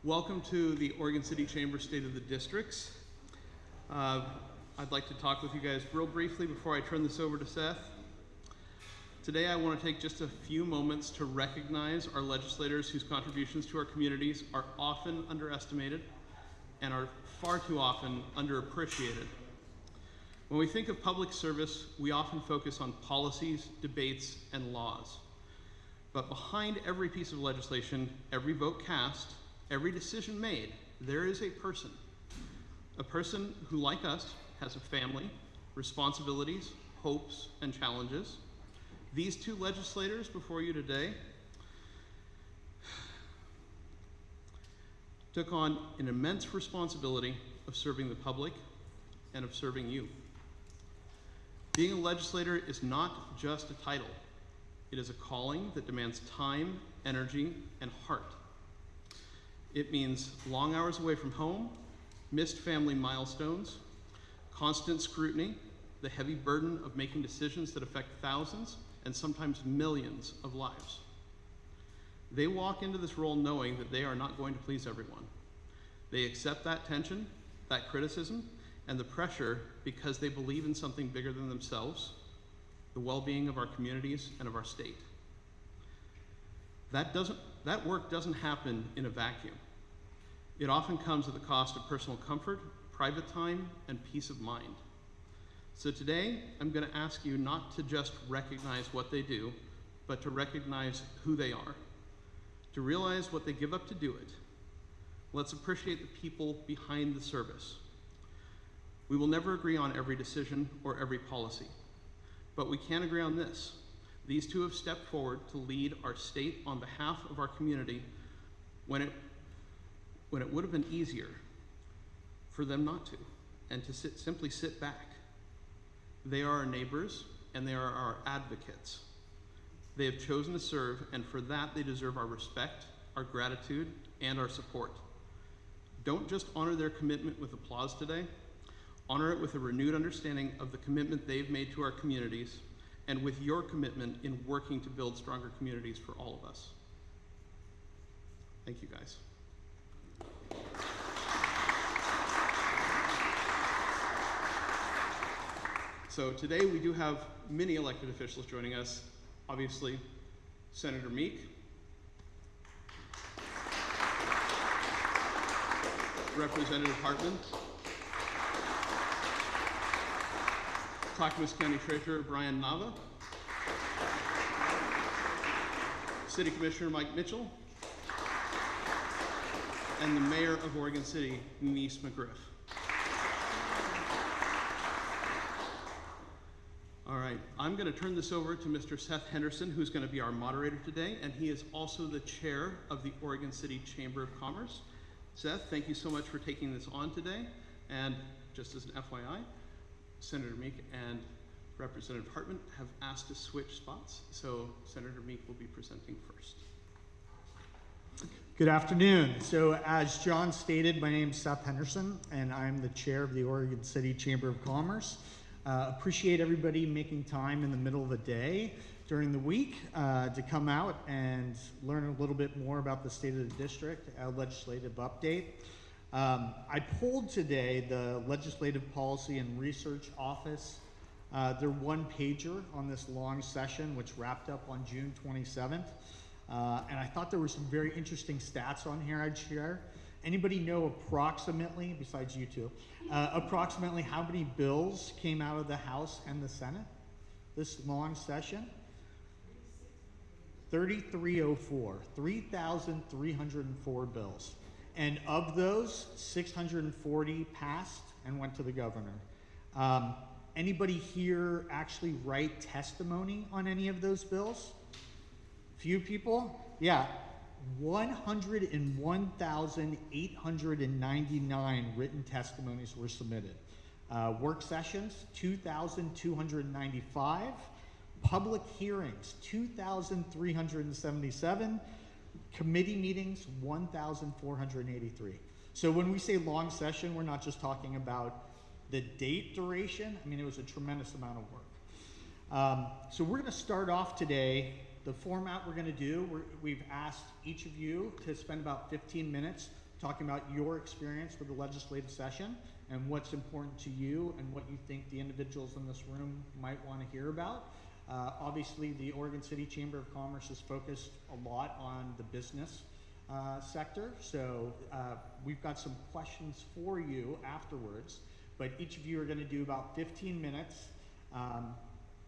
Welcome to the Oregon City Chamber State of the Districts. I'd like to talk with you guys real briefly before I turn this over to Seth. Today I want to take just a few moments to recognize our legislators whose contributions to our communities are often underestimated and are far too often underappreciated. When we think of public service, we often focus on policies, debates, and laws. But behind every piece of legislation, every vote cast, every decision made, there is a person who, like us, has a family, responsibilities, hopes, and challenges. These two legislators before you today took on an immense responsibility of serving the public and of serving you. Being a legislator is not just a title. It is a calling that demands time, energy, and heart. It means long hours away from home, missed family milestones, constant scrutiny, the heavy burden of making decisions that affect thousands and sometimes millions of lives. They walk into this role knowing that they are not going to please everyone. They accept that tension, that criticism, and the pressure because they believe in something bigger than themselves, the well-being of our communities and of our state. That work doesn't happen in a vacuum. It often comes at the cost of personal comfort, private time, and peace of mind. So today, I'm going to ask you not to just recognize what they do, but to recognize who they are, to realize what they give up to do it. Let's appreciate the people behind the service. We will never agree on every decision or every policy, but we can agree on this. These two have stepped forward to lead our state on behalf of our community when it would have been easier for them not to, and to simply sit back. They are our neighbors, and they are our advocates. They have chosen to serve, and for that they deserve our respect, our gratitude, and our support. Don't just honor their commitment with applause today. Honor it with a renewed understanding of the commitment they've made to our communities, and with your commitment in working to build stronger communities for all of us. Thank you, guys. So today we do have many elected officials joining us. Obviously, Senator Meek, Representative Hartman, Clackamas County Treasurer Brian Nava, City Commissioner Mike Mitchell, and the Mayor of Oregon City, Denise McGriff. All right, I'm going to turn this over to Mr. Seth Henderson, who's going to be our moderator today, and he is also the chair of the Oregon City Chamber of Commerce. Seth, thank you so much for taking this on today, and just as an FYI, Senator Meek and Representative Hartman have asked to switch spots, so Senator Meek will be presenting first. Good afternoon. So as John stated, my name is Seth Henderson, and I'm the chair of the Oregon City Chamber of Commerce. Appreciate everybody making time in the middle of the day during the week to come out and learn a little bit more about the state of the district, a legislative update. I pulled today the Legislative Policy and Research Office, their one-pager on this long session, which wrapped up on June 27th. And I thought there were some very interesting stats on here I'd share. Anybody know approximately, besides you two, approximately how many bills came out of the House and the Senate this long session? 3,304, 3,304 bills. And of those, 640 passed and went to the governor. Anybody here actually write testimony on any of those bills? Few people? Yeah. 101,899 written testimonies were submitted. Work sessions, 2,295. Public hearings, 2,377. Committee meetings, 1,483. So when we say long session, we're not just talking about the date duration. I mean, it was a tremendous amount of work. So we're going to start off today. The format we're going to do, we've asked each of you to spend about 15 minutes talking about your experience with the legislative session and what's important to you and what you think the individuals in this room might want to hear about. Obviously, the Oregon City Chamber of Commerce is focused a lot on the business sector, so we've got some questions for you afterwards, but each of you are going to do about 15 minutes.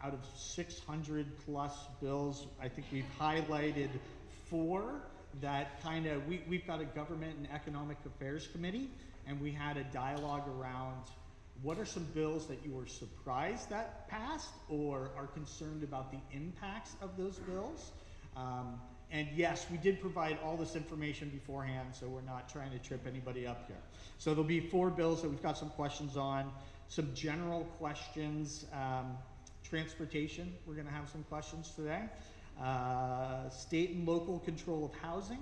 Out of 600 plus bills, I think we've highlighted 4 that kind of, we've got a Government and Economic Affairs Committee, and we had a dialogue around what are some bills that you were surprised that passed or are concerned about the impacts of those bills. And yes, we did provide all this information beforehand, so we're not trying to trip anybody up here. So there'll be 4 bills that we've got some questions on, some general questions. Transportation, we're going to have some questions today. State and local control of housing.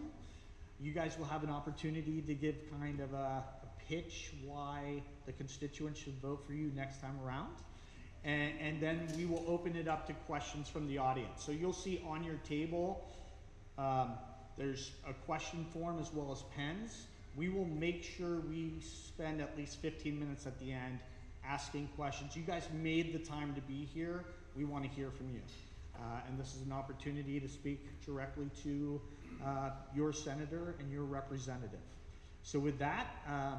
You guys will have an opportunity to give kind of a pitch why the constituents should vote for you next time around. And then we will open it up to questions from the audience. So you'll see on your table, there's a question form as well as pens. We will make sure we spend at least 15 minutes at the end asking questions. You guys made the time to be here. We want to hear from you. And this is an opportunity to speak directly to your senator and your representative. So with that,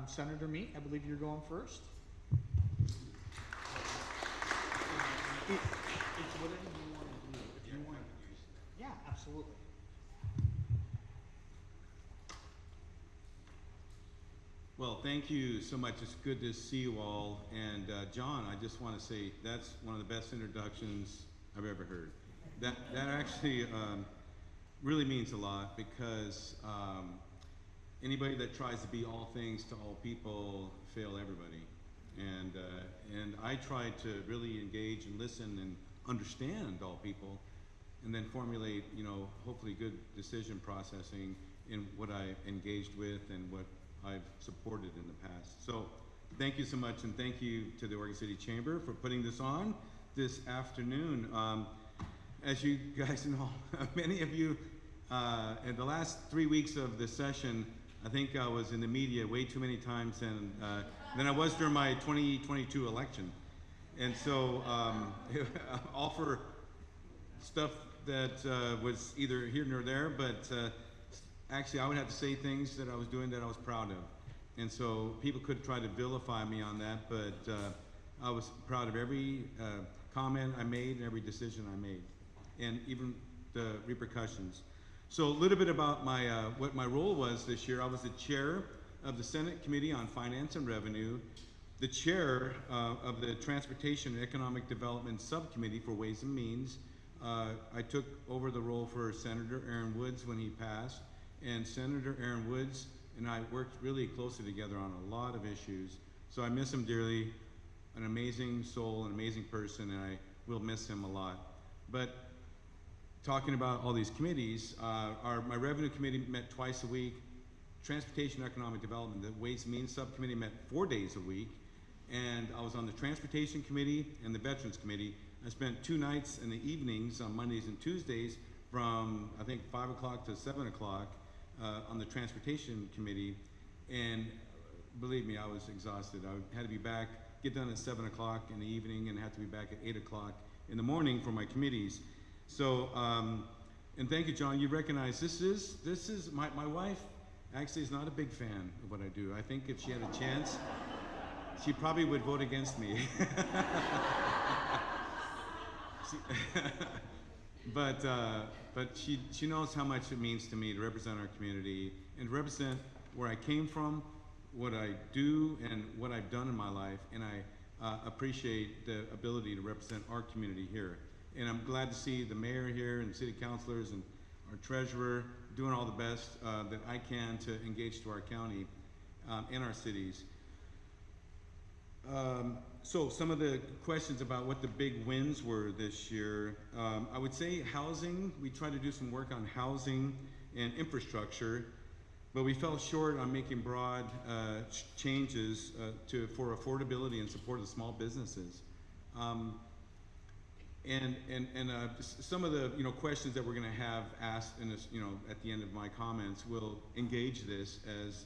Senator Meek, I believe you're going first. It's whatever you want to do. If you want to. Yeah, absolutely. Well, thank you so much. It's good to see you all. And John, I just want to say that's one of the best introductions I've ever heard. That actually really means a lot, because anybody that tries to be all things to all people fail everybody. And I try to really engage and listen and understand all people, and then formulate, hopefully good decision processing in what I engaged with and what I've supported in the past. So thank you so much, and thank you to the Oregon City Chamber for putting this on this afternoon. As you guys know, many of you, in the last 3 weeks of the session, I think I was in the media way too many times than I was during my 2022 election. And so, all for stuff that was either here nor there, but actually I would have to say things that I was doing that I was proud of. And so people could try to vilify me on that, but I was proud of every comment I made and every decision I made, and even the repercussions. So a little bit about my what my role was this year. I was the chair of the Senate Committee on Finance and Revenue, the chair of the Transportation and Economic Development Subcommittee for Ways and Means. I took over the role for Senator Aaron Woods when he passed, and Senator Aaron Woods and I worked really closely together on a lot of issues. So I miss him dearly, an amazing soul, an amazing person, and I will miss him a lot. But talking about all these committees, my Revenue Committee met twice a week. Transportation and Economic Development, the Ways and Means Subcommittee, met 4 days a week. And I was on the Transportation Committee and the Veterans Committee. I spent 2 nights in the evenings on Mondays and Tuesdays from, I think, 5 o'clock to 7 o'clock on the Transportation Committee. And believe me, I was exhausted. I had to be back, get done at 7 o'clock in the evening, and have to be back at 8 o'clock in the morning for my committees. So, and thank you, John. You recognize this is my wife actually is not a big fan of what I do. I think if she had a chance, she probably would vote against me. But she knows how much it means to me to represent our community and to represent where I came from, what I do, and what I've done in my life. And I appreciate the ability to represent our community here. And I'm glad to see the mayor here and city councilors and our treasurer doing all the best that I can to engage to our county and our cities. So some of the questions about what the big wins were this year, I would say housing. We tried to do some work on housing and infrastructure, but we fell short on making broad changes for affordability and support of small businesses. Some of the questions that we're going to have asked in this, at the end of my comments will engage this as,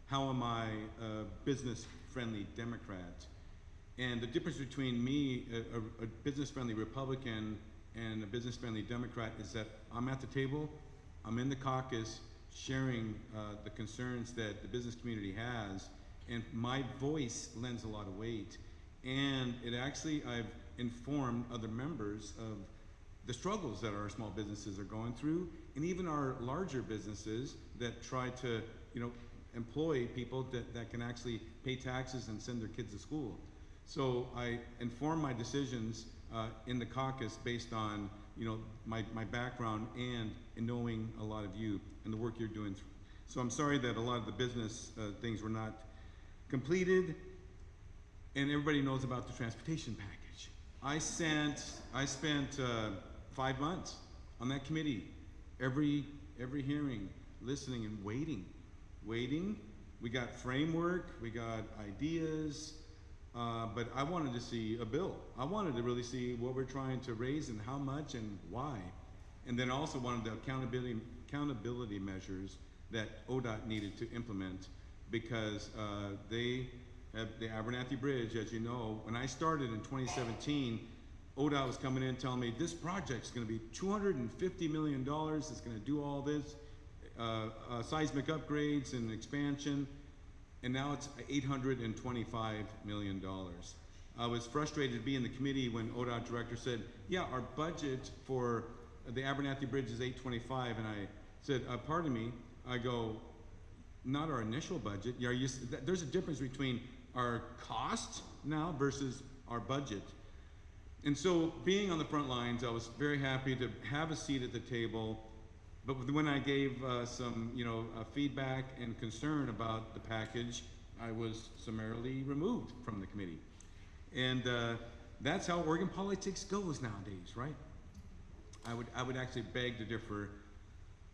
how am I a business-friendly Democrat? And the difference between me, a business-friendly Republican, and a business-friendly Democrat is that I'm at the table, I'm in the caucus, sharing the concerns that the business community has, and my voice lends a lot of weight. And I've informed other members of the struggles that our small businesses are going through, and even our larger businesses that try to, employ people that can actually pay taxes and send their kids to school. So I inform my decisions in the caucus based on, my background and in knowing a lot of you and the work you're doing. So I'm sorry that a lot of the business things were not completed, and everybody knows about the transportation package. I spent 5 months on that committee, every hearing, listening and waiting. We got framework, we got ideas, but I wanted to see a bill. I wanted to really see what we're trying to raise and how much and why. And then also wanted the accountability measures that ODOT needed to implement, because they have the Abernathy Bridge, as you know. When I started in 2017, ODOT was coming in telling me this project's gonna be $250 million, it's gonna do all this, seismic upgrades and expansion, and now it's $825 million. I was frustrated to be in the committee when ODOT director said, yeah, our budget for the Abernathy Bridge is $825, and I said, pardon me. I go, not our initial budget. Yeah, there's a difference between our cost now versus our budget. And so being on the front lines, I was very happy to have a seat at the table. But when I gave some, feedback and concern about the package, I was summarily removed from the committee. And that's how Oregon politics goes nowadays, right? I would actually beg to differ.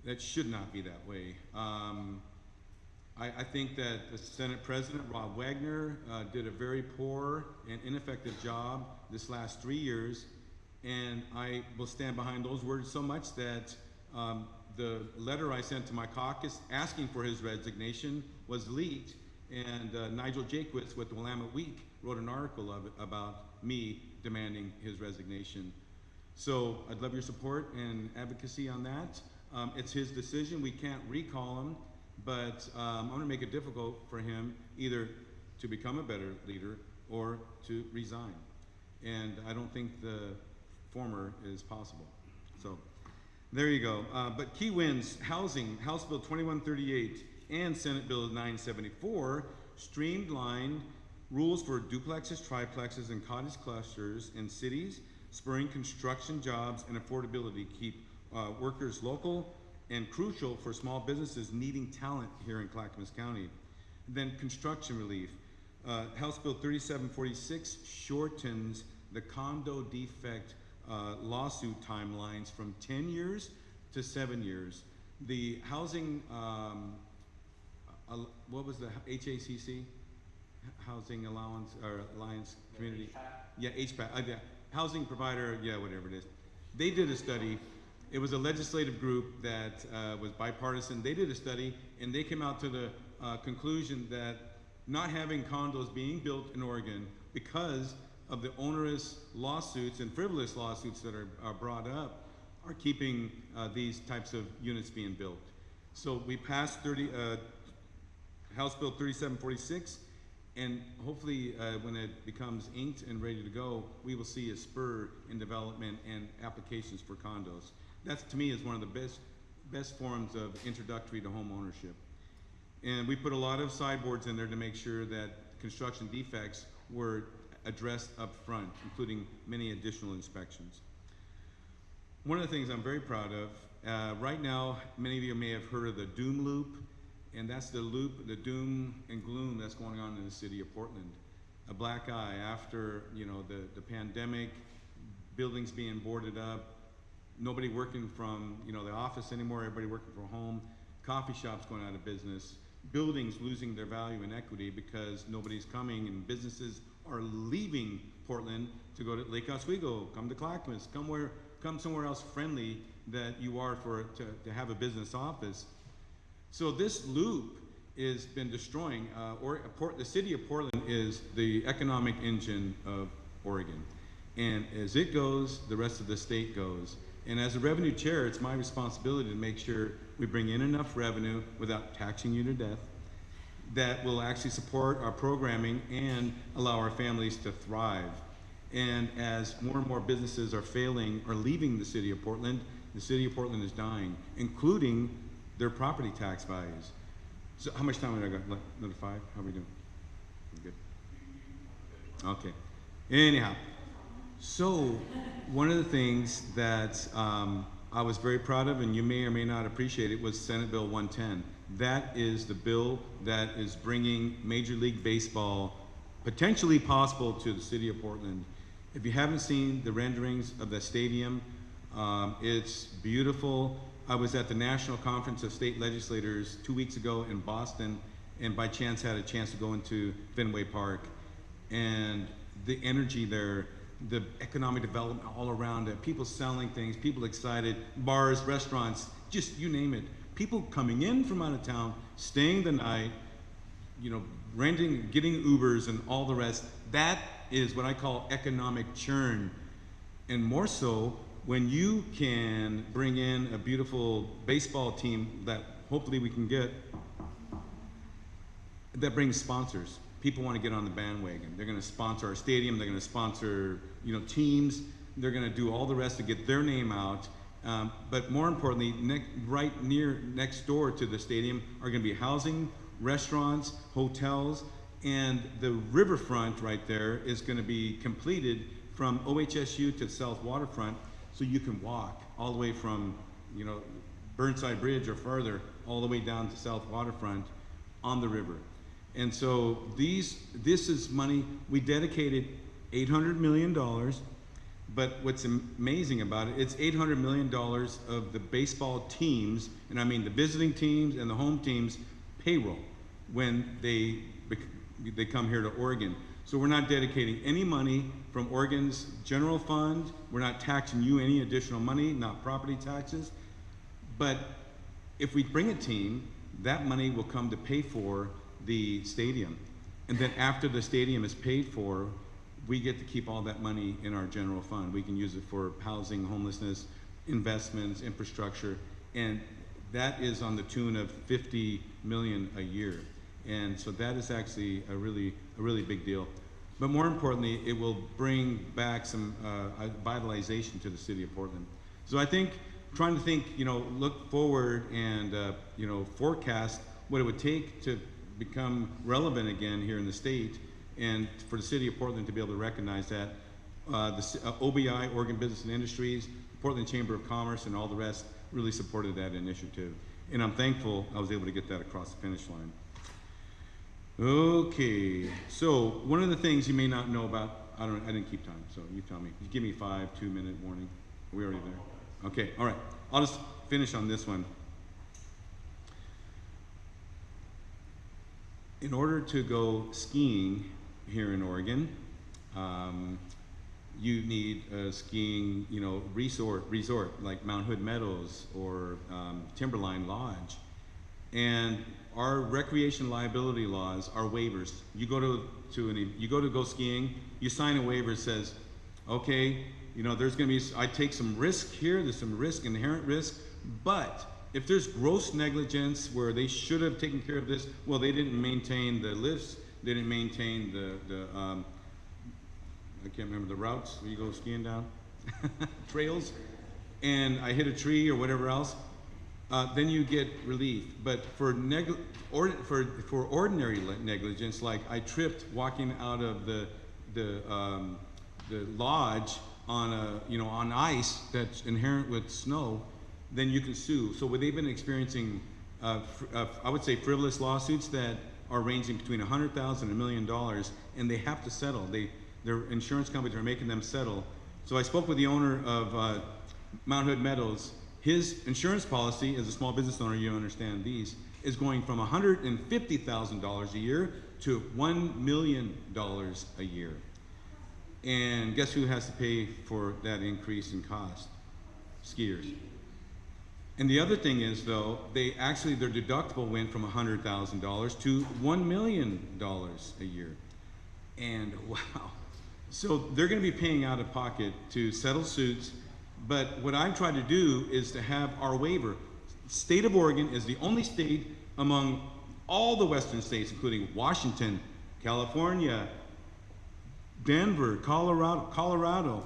That should not be that way. I think that the Senate President, Rob Wagner, did a very poor and ineffective job this last 3 years. And I will stand behind those words so much that the letter I sent to my caucus asking for his resignation was leaked, and Nigel Jakewitz with the Willamette Week wrote an article about me demanding his resignation. So I'd love your support and advocacy on that. It's his decision. We can't recall him, but I'm going to make it difficult for him either to become a better leader or to resign. And I don't think the former is possible. So there you go. But key wins: housing, House Bill 2138 and Senate Bill 974 streamlined rules for duplexes, triplexes, and cottage clusters in cities, spurring construction jobs and affordability, keep workers local, and crucial for small businesses needing talent here in Clackamas County. Then construction relief. House Bill 3746 shortens the condo defect lawsuit timelines from 10 years to 7 years. The housing, what was the HACC? Housing Allowance, or Alliance Community? Yeah, HPAC, yeah. Housing provider, yeah, whatever it is. They did a study. It was a legislative group that was bipartisan. They did a study, and they came out to the conclusion that not having condos being built in Oregon because of the onerous lawsuits and frivolous lawsuits that are brought up are keeping these types of units being built. So we passed House Bill 3746, and hopefully when it becomes inked and ready to go, we will see a spur in development and applications for condos. That, to me, is one of the best forms of introductory to home ownership. And we put a lot of sideboards in there to make sure that construction defects were addressed up front, including many additional inspections. One of the things I'm very proud of, right now, many of you may have heard of the doom loop, and that's the loop, the doom and gloom that's going on in the city of Portland. A black eye after, the pandemic, buildings being boarded up, nobody working from, the office anymore, everybody working from home, coffee shops going out of business, buildings losing their value and equity because nobody's coming, and businesses are leaving Portland to go to Lake Oswego, come to Clackamas, come somewhere else friendly that you are to have a business office. So this loop has been destroying, the city of Portland is the economic engine of Oregon. And as it goes, the rest of the state goes. And as a revenue chair, it's my responsibility to make sure we bring in enough revenue without taxing you to death that will actually support our programming and allow our families to thrive. And as more and more businesses are failing or leaving the city of Portland is dying, including their property tax values. So how much time have I got left? Another 5? How are we doing? Good. Okay. Anyhow, so one of the things that I was very proud of, and you may or may not appreciate it, was Senate Bill 110. That is the bill that is bringing Major League Baseball potentially possible to the city of Portland. If you haven't seen the renderings of the stadium, it's beautiful. I was at the National Conference of State Legislators 2 weeks ago in Boston, and by chance had a chance to go into Fenway Park. And the energy there, the economic development all around it, people selling things, people excited, bars, restaurants, just you name it. People coming in from out of town, staying the night, renting, getting Ubers and all the rest. That is what I call economic churn. And more so when you can bring in a beautiful baseball team that hopefully we can get, that brings sponsors. People want to get on the bandwagon. They're going to sponsor our stadium. They're going to sponsor, teams. They're going to do all the rest to get their name out. But more importantly, next door to the stadium are going to be housing, restaurants, hotels, and the riverfront right there is going to be completed from OHSU to South Waterfront, so you can walk all the way from, Burnside Bridge or farther, all the way down to South Waterfront on the river. And so this is money. We dedicated $800 million, but what's amazing about it, it's $800 million of the baseball teams, and I mean the visiting teams and the home teams' payroll when they come here to Oregon. So we're not dedicating any money from Oregon's general fund. We're not taxing you any additional money, not property taxes. But if we bring a team, that money will come to pay for the stadium. And then after the stadium is paid for, we get to keep all that money in our general fund. We can use it for housing, homelessness, investments, infrastructure, and that is on the tune of $50 million a year. And so that is actually a really big deal. But more importantly, it will bring back some vitalization to the city of Portland. So I think, trying to think, look forward and, forecast what it would take to become relevant again here in the state, and for the city of Portland to be able to recognize that. The OBI, Oregon Business and Industries, Portland Chamber of Commerce, and all the rest really supported that initiative. And I'm thankful I was able to get that across the finish line. Okay, so one of the things you may not know about, I didn't keep time, so you tell me. You give me 5 2-minute warning. Are we already there? Okay, all right. I'll just finish on this one. In order to go skiing here in Oregon, you need a skiing, resort like Mount Hood Meadows or Timberline Lodge. And our recreation liability laws are waivers. You go to go skiing, you sign a waiver that says, okay, there's going to be, I take some risk here, there's some risk, inherent risk, but if there's gross negligence where they should have taken care of this, well, they didn't maintain the lifts, they didn't maintain the I can't remember the routes where you go skiing down, trails, and I hit a tree or whatever else, then you get relief. But for ordinary negligence, like I tripped walking out of the lodge on on ice that's inherent with snow, then you can sue. So they've been experiencing, I would say, frivolous lawsuits that are ranging between $100,000 and $1 million, and they have to settle. Their insurance companies are making them settle. So I spoke with the owner of Mount Hood Meadows. His insurance policy, as a small business owner, you understand these, is going from $150,000 a year to $1 million a year. And guess who has to pay for that increase in cost? Skiers. And the other thing is, though, their deductible went from $100,000 to $1 million a year. And wow. So they're going to be paying out of pocket to settle suits. But what I'm trying to do is to have our waiver. State of Oregon is the only state among all the western states, including Washington, California, Denver, Colorado,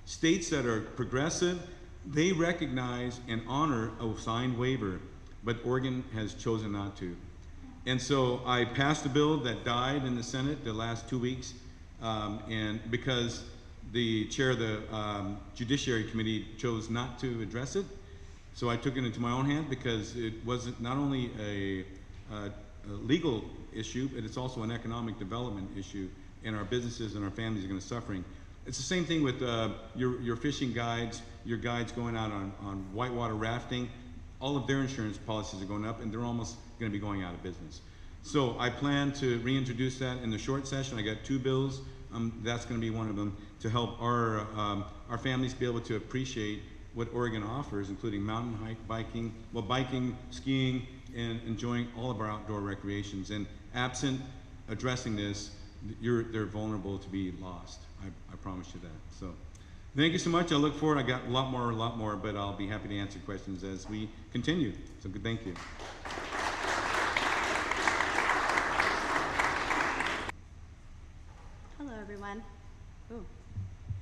states that are progressive. They recognize and honor a signed waiver, but Oregon has chosen not to. And so I passed a bill that died in the Senate the last 2 weeks, and because the chair of the Judiciary Committee chose not to address it, so I took it into my own hand because it wasn't not only a legal issue, but it's also an economic development issue, and our businesses and our families are going to suffering. It's the same thing with your fishing guides, your guides going out on whitewater rafting. All of their insurance policies are going up, and they're almost going to be going out of business. So I plan to reintroduce that in the short session. I got 2 bills. That's going to be one of them to help our families be able to appreciate what Oregon offers, including mountain biking, skiing, and enjoying all of our outdoor recreations. And absent addressing this, they're vulnerable to be lost. I promise you that. So thank you so much. I look forward. I got a lot more, but I'll be happy to answer questions as we continue. So good, thank you. Hello, everyone. Ooh,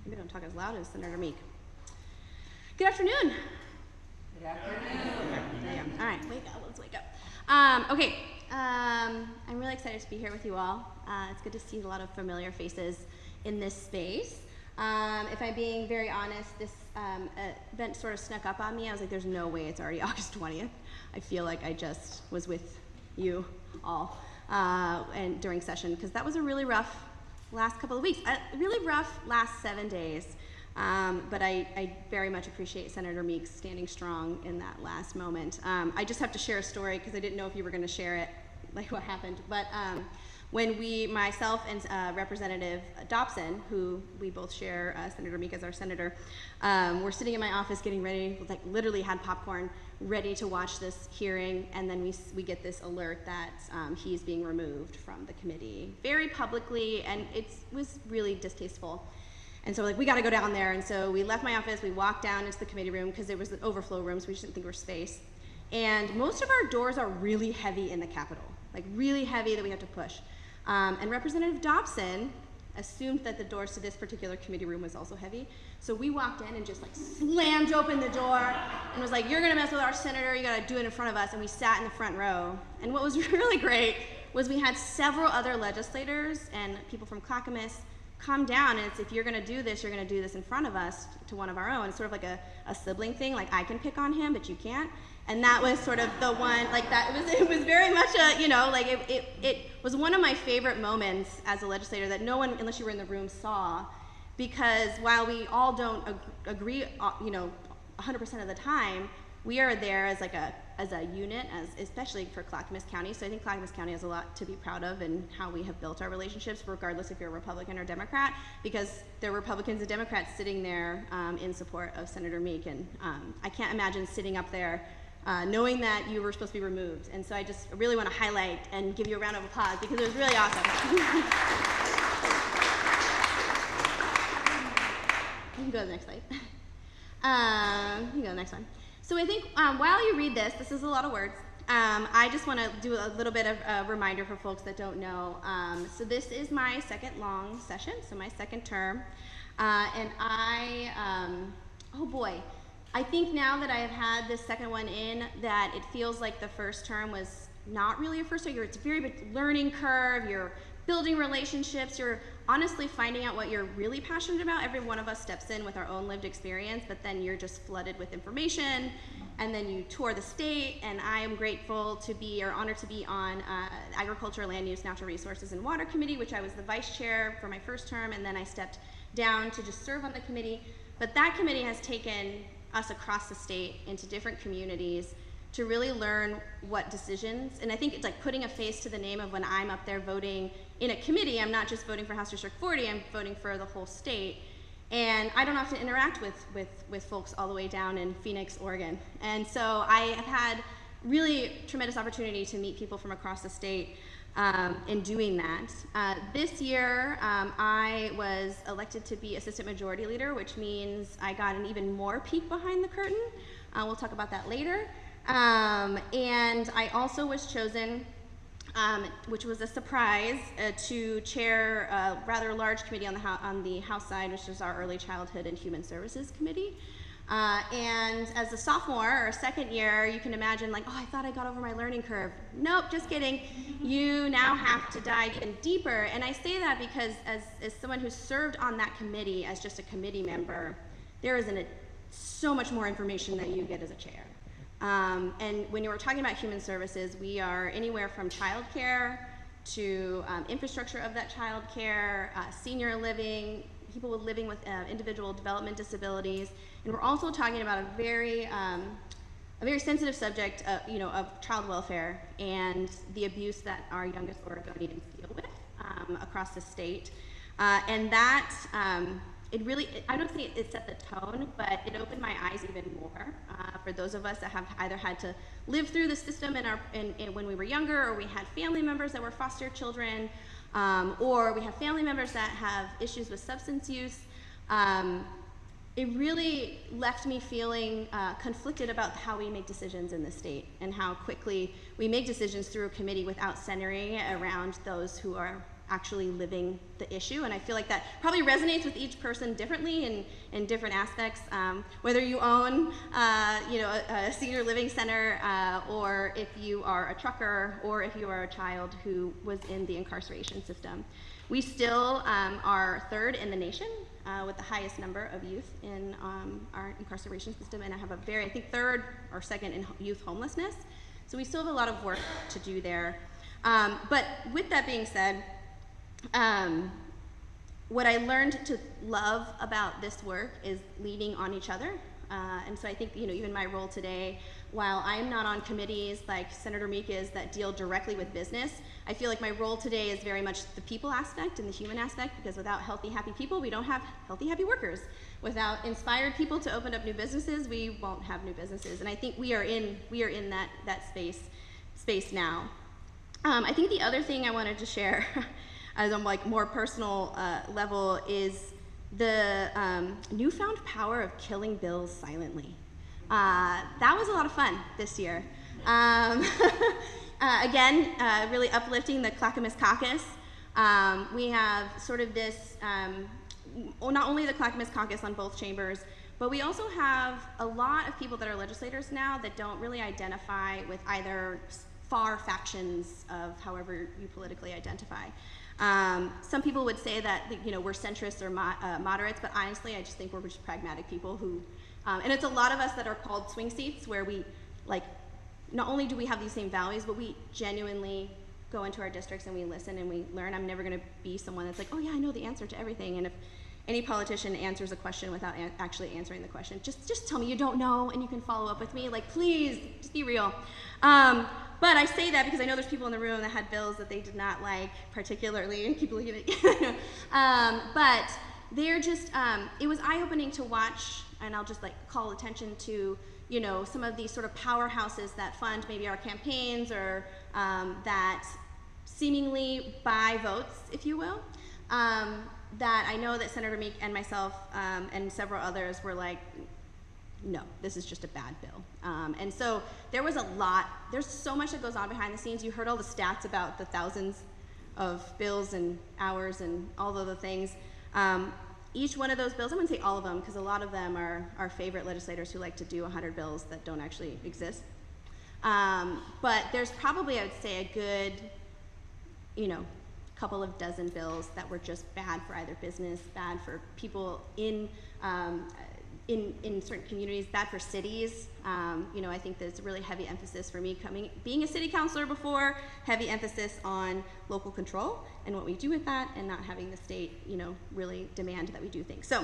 maybe don't talk as loud as Senator Meek. Good afternoon. Good afternoon. All right, let's wake up. Okay, I'm really excited to be here with you all. It's good to see a lot of familiar faces in this space. If I'm being very honest, this event sort of snuck up on me. I was like, there's no way it's already August 20th. I feel like I just was with you all and during session, because that was a really rough last couple of weeks, really rough last 7 days. But I very much appreciate Senator Meek standing strong in that last moment. I just have to share a story because I didn't know if you were going to share it, like what happened. But when myself and Representative Dobson, who we both share Senator Meek as our senator, were sitting in my office getting ready, like literally had popcorn, ready to watch this hearing, and then we get this alert that he's being removed from the committee very publicly, and it was really distasteful. And so like, we gotta go down there. And so we left my office, we walked down into the committee room because it was the overflow room, so we just didn't think there was space. And most of our doors are really heavy in the Capitol, like really heavy that we have to push. And Representative Dobson assumed that the doors to this particular committee room was also heavy. So we walked in and just like slammed open the door and was like, you're gonna mess with our senator, you gotta do it in front of us. And we sat in the front row. And what was really great was we had several other legislators and people from Clackamas come down, and it's, if you're gonna do this, you're gonna do this in front of us to one of our own. It's sort of like a sibling thing, like I can pick on him, but you can't. And that was sort of the one, like that, it was very much a, you know, like it was one of my favorite moments as a legislator that no one, unless you were in the room, saw, because while we all don't agree, you know, 100% of the time, we are there as like a unit, especially for Clackamas County. So I think Clackamas County has a lot to be proud of in how we have built our relationships, regardless if you're a Republican or Democrat, because there were Republicans and Democrats sitting there in support of Senator Meek. And I can't imagine sitting up there knowing that you were supposed to be removed. And so I just really want to highlight and give you a round of applause because it was really awesome. You can go to the next slide. You can go to the next one. So I think while you read this is a lot of words. I just want to do a little bit of a reminder for folks that don't know. So this is my second long session, so my second term. And oh boy, I think now that I have had this second one in, that it feels like the first term was not really a first term. It's a very big learning curve. You're building relationships. You're honestly finding out what you're really passionate about. Every one of us steps in with our own lived experience, but then you're just flooded with information, and then you tour the state. And I am grateful to be, or honored to be on Agriculture, Land Use, Natural Resources, and Water Committee, which I was the vice chair for my first term, and then I stepped down to just serve on the committee. But that committee has taken us across the state into different communities to really learn what decisions, and I think it's like putting a face to the name of when I'm up there voting in a committee. I'm not just voting for House District 40, I'm voting for the whole state. And I don't have to interact with folks all the way down in Phoenix, Oregon. And so I have had really tremendous opportunity to meet people from across the state in doing that. This year, I was elected to be Assistant Majority Leader, which means I got an even more peek behind the curtain. We'll talk about that later. And I also was chosen, which was a surprise, to chair a rather large committee on the House side, which is our Early Childhood and Human Services Committee. And as a sophomore or a second year, you can imagine like, oh, I thought I got over my learning curve. Nope, just kidding. You now have to dive even deeper. And I say that because as someone who served on that committee as just a committee member, there is so much more information that you get as a chair. And when you were talking about human services, we are anywhere from childcare to infrastructure of that childcare, senior living, people living with individual development disabilities, and we're also talking about a very sensitive subject, of child welfare and the abuse that our youngest Oregonians deal with across the state, and that. It really, I don't think it set the tone, but it opened my eyes even more for those of us that have either had to live through the system when we were younger, or we had family members that were foster children, or we have family members that have issues with substance use. It really left me feeling conflicted about how we make decisions in the state and how quickly we make decisions through a committee without centering it around those who are actually living the issue. And I feel like that probably resonates with each person differently in different aspects, whether you own a senior living center, or if you are a trucker, or if you are a child who was in the incarceration system. We still are third in the nation with the highest number of youth in our incarceration system, and I have I think third or second in youth homelessness. So we still have a lot of work to do there. But with that being said, what I learned to love about this work is leaning on each other. And so I think, even my role today, while I'm not on committees like Senator Meek is that deal directly with business, I feel like my role today is very much the people aspect and the human aspect, because without healthy, happy people, we don't have healthy, happy workers. Without inspired people to open up new businesses, we won't have new businesses. And I think we are in that space now. I think the other thing I wanted to share as on more personal level is the newfound power of killing bills silently. That was a lot of fun this year. Again, really uplifting the Clackamas Caucus. We have sort of this, not only the Clackamas Caucus on both chambers, but we also have a lot of people that are legislators now that don't really identify with either far factions of however you politically identify. Some people would say that we're centrists or moderates, but honestly, I just think we're just pragmatic people who, and it's a lot of us that are called swing seats, where we not only do we have these same values, but we genuinely go into our districts and we listen and we learn. I'm never going to be someone that's like, oh yeah, I know the answer to everything. And if any politician answers a question without actually answering the question, just tell me you don't know and you can follow up with me. Please, just be real. But I say that because I know there's people in the room that had bills that they did not like particularly and keep looking at but they're just, it was eye-opening to watch, and I'll just call attention to, some of these sort of powerhouses that fund maybe our campaigns or that seemingly buy votes, if you will, that I know that Senator Meek and myself and several others were like, no, this is just a bad bill. And so there's so much that goes on behind the scenes. You heard all the stats about the thousands of bills and hours and all of the things. Each one of those bills, I wouldn't say all of them, because a lot of them are our favorite legislators who like to do 100 bills that don't actually exist. But there's probably, I would say, a good, couple of dozen bills that were just bad for either business, bad for people in certain communities, bad for cities. I think there's a really heavy emphasis for me being a city councilor before, heavy emphasis on local control and what we do with that, and not having the state, really demand that we do things. So,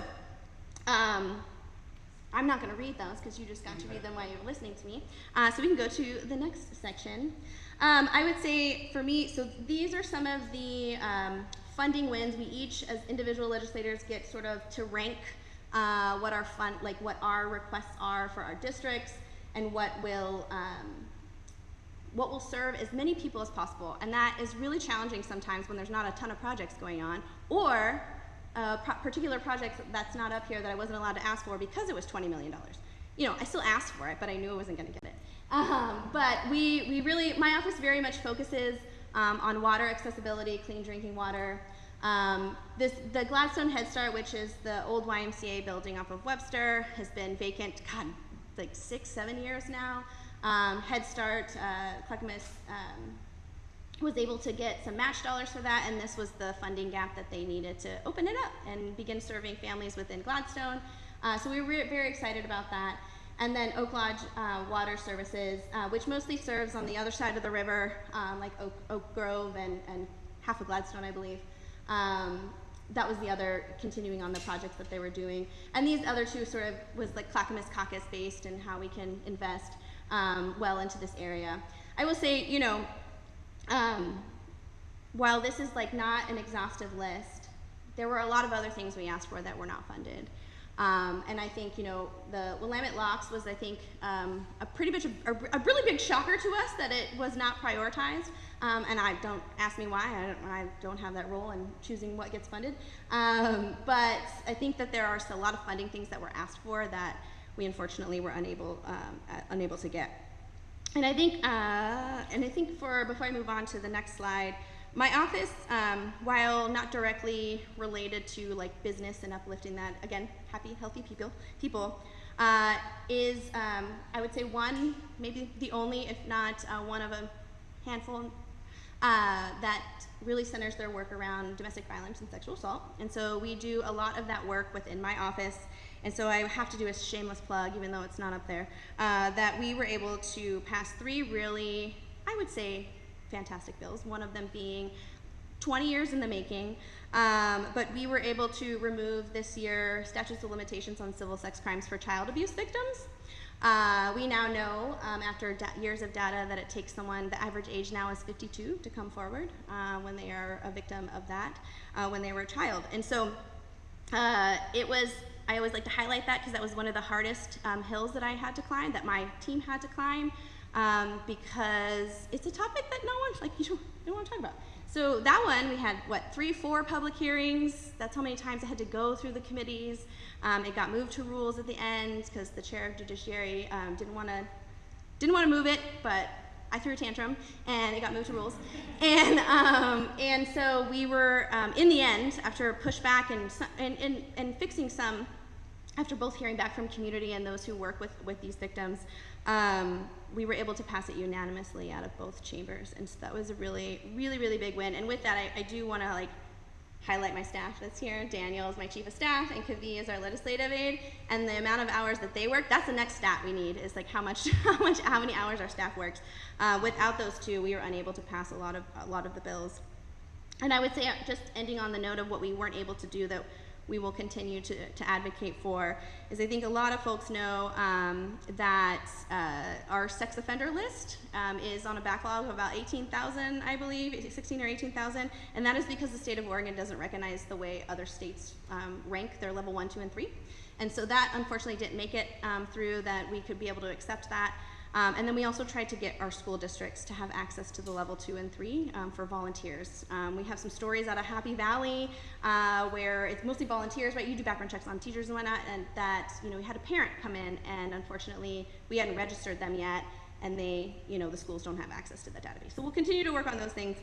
I'm not going to read those because you just got to read them while you're listening to me. So we can go to the next section. I would say for me, so these are some of the funding wins. We each, as individual legislators, get sort of to rank what our requests are for our districts and what will serve as many people as possible. And that is really challenging sometimes when there's not a ton of projects going on, or particular projects that's not up here that I wasn't allowed to ask for because it was $20 million. You know, I still asked for it, but I knew I wasn't going to get it. But we really, my office very much focuses on water accessibility, clean drinking water. The Gladstone Head Start, which is the old YMCA building off of Webster, has been vacant, God, like 6-7 years now. Head Start, Clackamas was able to get some match dollars for that, and this was the funding gap that they needed to open it up and begin serving families within Gladstone. So we were very excited about that. And then Oak Lodge Water Services, which mostly serves on the other side of the river, like Oak Grove and half of Gladstone, I believe. That was the other, continuing on the projects that they were doing. And these other two sort of was like Clackamas Caucus based and how we can invest well into this area. I will say, you know, while this is like not an exhaustive list, there were a lot of other things we asked for that were not funded. And I think, you know, the Willamette Locks was, I think, a pretty much a really big shocker to us that it was not prioritized. And don't ask me why, I don't have that role in choosing what gets funded. But I think that there are a lot of funding things that were asked for that we unfortunately were unable to get. And I think, before I move on to the next slide, my office, while not directly related to like business and uplifting that, again, happy, healthy people, is, I would say one, maybe the only, if not one of a handful that really centers their work around domestic violence and sexual assault. And so we do a lot of that work within my office. And so I have to do a shameless plug, even though it's not up there, that we were able to pass 3 really, I would say, fantastic bills, one of them being 20 years in the making, but we were able to remove this year statutes of limitations on civil sex crimes for child abuse victims. We now know, after years of data, that it takes someone, the average age now is 52 to come forward when they are a victim of that, when they were a child. And so I always like to highlight that because that was one of the hardest hills that I had to climb, that my team had to climb, because it's a topic that no one's like, you don't want to talk about. So that one, we had, 3-4 public hearings. That's how many times I had to go through the committees. It got moved to rules at the end because the chair of judiciary didn't want to move it, but I threw a tantrum and it got moved to rules. And so we were, in the end, after pushback and fixing some, after both hearing back from community and those who work with these victims, we were able to pass it unanimously out of both chambers. And so that was a really, really, really big win. And with that, I do want to highlight my staff that's here. Daniel is my chief of staff and Kavi is our legislative aide. And the amount of hours that they work, that's the next stat we need, is like how many hours our staff works. Without those two, we were unable to pass a lot of the bills. And I would say, just ending on the note of what we weren't able to do that we will continue to advocate for, is I think a lot of folks know that our sex offender list is on a backlog of about 18,000, I believe, 16 or 18,000, and that is because the state of Oregon doesn't recognize the way other states rank their level 1, 2, and 3. And so that unfortunately didn't make it through that we could be able to accept that. And then we also tried to get our school districts to have access to the level 2 and 3 for volunteers. We have some stories out of Happy Valley where it's mostly volunteers, right? You do background checks on teachers and whatnot, and that, we had a parent come in and unfortunately we hadn't registered them yet, and they, the schools don't have access to the database. So we'll continue to work on those things,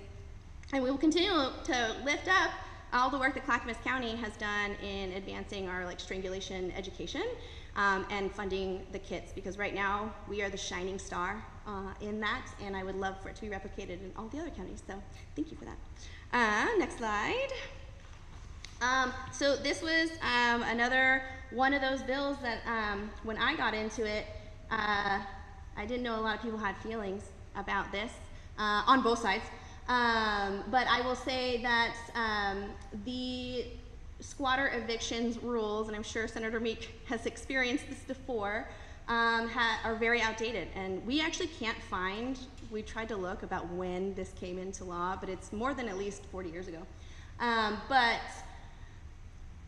and we will continue to lift up all the work that Clackamas County has done in advancing our strangulation education and funding the kits, because right now we are the shining star in that, and I would love for it to be replicated in all the other counties, so thank you for that. Next slide. So this was another one of those bills that when I got into it, I didn't know a lot of people had feelings about this on both sides. But I will say that the squatter evictions rules, and I'm sure Senator Meek has experienced this before, are very outdated. And we actually can't find, we tried to look about when this came into law, but it's more than at least 40 years ago. But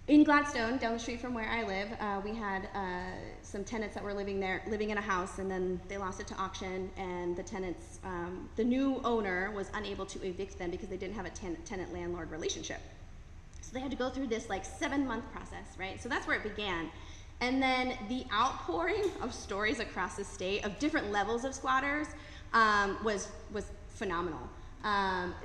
in Gladstone, down the street from where I live, we had some tenants that were living in a house, and then they lost it to auction, and the tenants, the new owner was unable to evict them because they didn't have a tenant-landlord relationship. So they had to go through this like 7-month process, right? So that's where it began. And then the outpouring of stories across the state of different levels of squatters was phenomenal.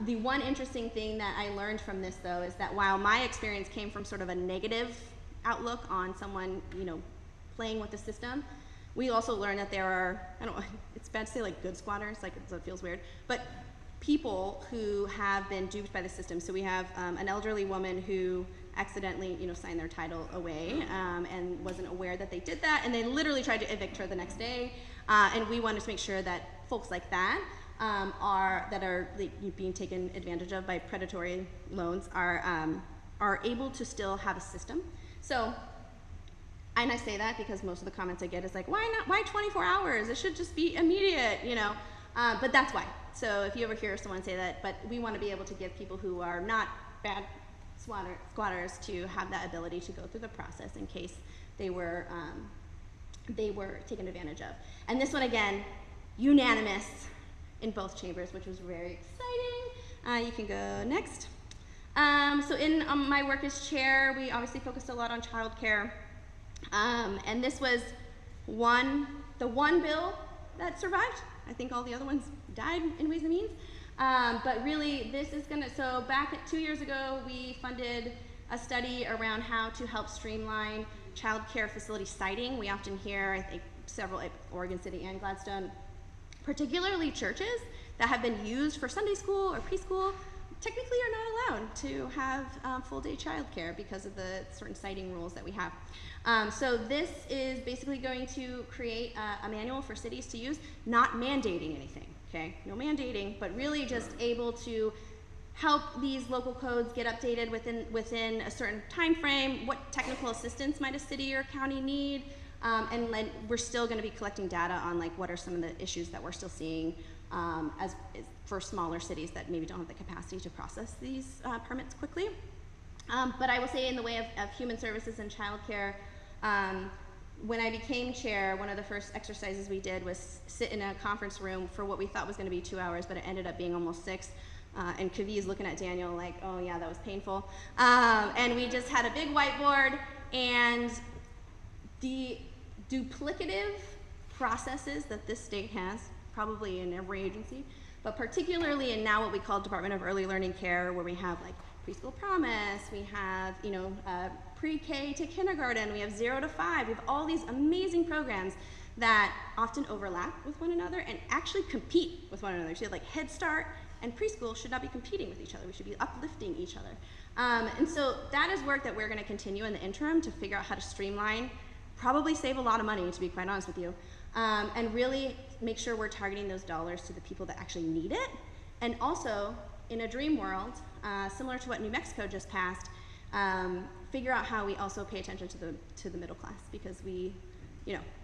The one interesting thing that I learned from this, though, is that while my experience came from sort of a negative outlook on someone, playing with the system, we also learned that there are, it's bad to say like good squatters, like it feels weird, but people who have been duped by the system. So we have an elderly woman who accidentally, signed their title away and wasn't aware that they did that, and they literally tried to evict her the next day. And we wanted to make sure that folks like that are being taken advantage of by predatory loans are able to still have a system. So, and I say that because most of the comments I get is like, why 24 hours? It should just be immediate, but that's why. So if you ever hear someone say that, but we want to be able to give people who are not bad squatters to have that ability to go through the process in case they were taken advantage of. And this one, again, unanimous in both chambers, which was very exciting. You can go next. So in my work as chair, we obviously focused a lot on childcare. And this was the one bill that survived. I think all the other ones died in Ways and Means. But really, this is so back 2 years ago, we funded a study around how to help streamline child care facility siting. We often hear, I think, several at Oregon City and Gladstone, particularly churches that have been used for Sunday school or preschool, technically are not allowed to have full-day child care because of the certain siting rules that we have. So this is basically going to create a manual for cities to use, not mandating anything, okay? No mandating, but really just able to help these local codes get updated within a certain time frame, what technical assistance might a city or county need, and then we're still going to be collecting data on like what are some of the issues that we're still seeing as for smaller cities that maybe don't have the capacity to process these permits quickly. But I will say in the way of human services and childcare, when I became chair, one of the first exercises we did was sit in a conference room for what we thought was going to be 2 hours, but it ended up being almost 6. And Kavi is looking at Daniel like, oh yeah, that was painful. And we just had a big whiteboard, and the duplicative processes that this state has, probably in every agency, but particularly in now what we call Department of Early Learning Care, where we have like Preschool Promise, we have, pre-K to kindergarten, we have 0 to 5, we have all these amazing programs that often overlap with one another and actually compete with one another. So you have like Head Start and preschool should not be competing with each other. We should be uplifting each other. And so that is work that we're gonna continue in the interim to figure out how to streamline, probably save a lot of money, to be quite honest with you, and really make sure we're targeting those dollars to the people that actually need it. And also, in a dream world, similar to what New Mexico just passed, figure out how we also pay attention to the middle class, because we,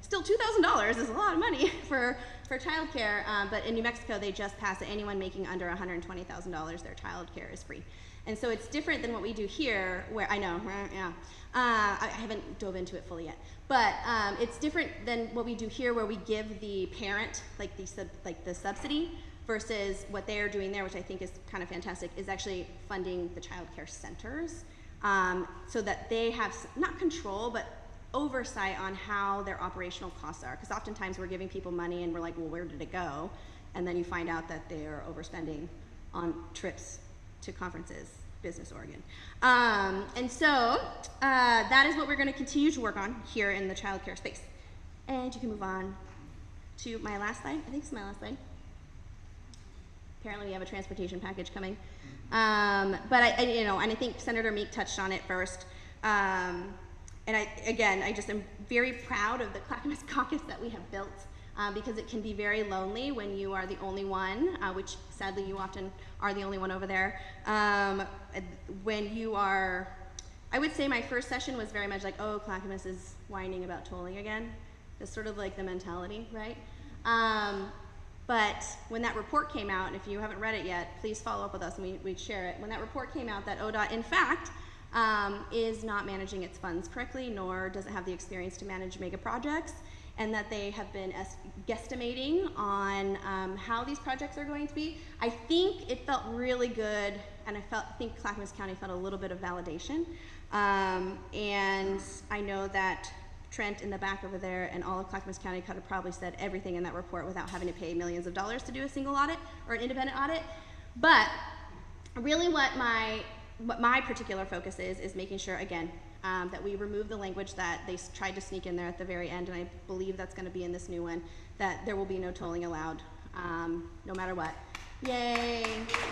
still $2,000 is a lot of money for childcare, but in New Mexico they just passed that anyone making under $120,000 their childcare is free. And so it's different than what we do here, where I know, yeah, I haven't dove into it fully yet, but it's different than what we do here, where we give the parent like the subsidy, versus what they are doing there, which I think is kind of fantastic, is actually funding the child care centers, so that they have not control, but oversight on how their operational costs are. Because oftentimes we're giving people money and we're like, well, where did it go? And then you find out that they're overspending on trips to conferences, Business Oregon. And so that is what we're going to continue to work on here in the child care space. And you can move on to my last slide. I think it's my last slide. Apparently we have a transportation package coming. But I think Senator Meek touched on it first. And I just am very proud of the Clackamas caucus that we have built, because it can be very lonely when you are the only one, which sadly you often are the only one over there, when you are I would say my first session was very much like, oh, Clackamas is whining about tolling again. That's sort of like the mentality, right? But when that report came out, and if you haven't read it yet, please follow up with us and we'd share it. When that report came out that ODOT, in fact, is not managing its funds correctly, nor does it have the experience to manage mega projects, and that they have been guesstimating on how these projects are going to be, I think it felt really good, and I think Clackamas County felt a little bit of validation. And I know that Trent in the back over there and all of Clackamas County could have probably said everything in that report without having to pay millions of dollars to do a single audit or an independent audit. But really what my particular focus is making sure, again, that we remove the language that they tried to sneak in there at the very end, and I believe that's going to be in this new one, that there will be no tolling allowed, no matter what. Yay,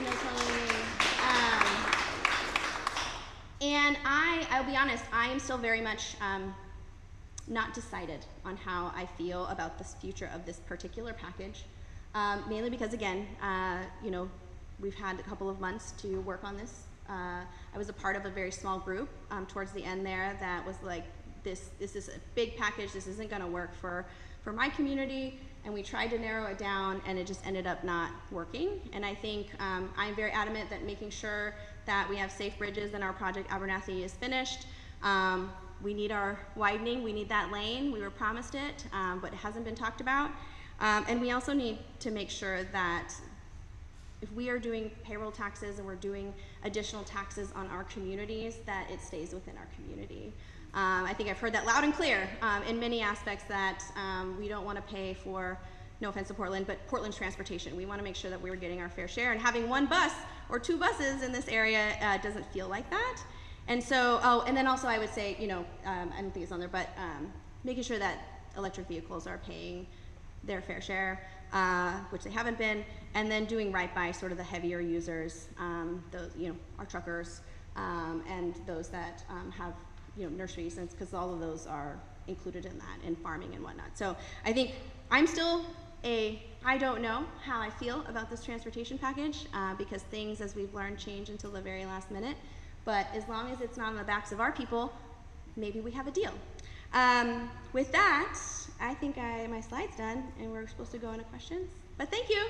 no tolling. And I'll be honest, I am still very much not decided on how I feel about the future of this particular package, mainly because, again, you know, we've had a couple of months to work on this. I was a part of a very small group towards the end there that was like, this is a big package, this isn't gonna work for my community, and we tried to narrow it down and it just ended up not working. And I think I'm very adamant that making sure that we have safe bridges and our project Abernathy is finished. We need our widening, we need that lane, we were promised it, but it hasn't been talked about. And we also need to make sure that if we are doing payroll taxes and we're doing additional taxes on our communities, that it stays within our community. I think I've heard that loud and clear in many aspects that we don't want to pay for, no offense to Portland, but Portland's transportation. We want to make sure that we're getting our fair share, and having one bus or two buses in this area doesn't feel like that. And so, oh, and then also I would say, you know, I don't think it's on there, but making sure that electric vehicles are paying their fair share, which they haven't been, and then doing right by sort of the heavier users, those, you know, our truckers, and those that have, you know, nurseries, because all of those are included in that, and farming and whatnot. So I think I'm still I don't know how I feel about this transportation package, because things, as we've learned, change until the very last minute. But as long as it's not on the backs of our people, maybe we have a deal. With that, I think my slide's done, and we're supposed to go into questions. But thank you.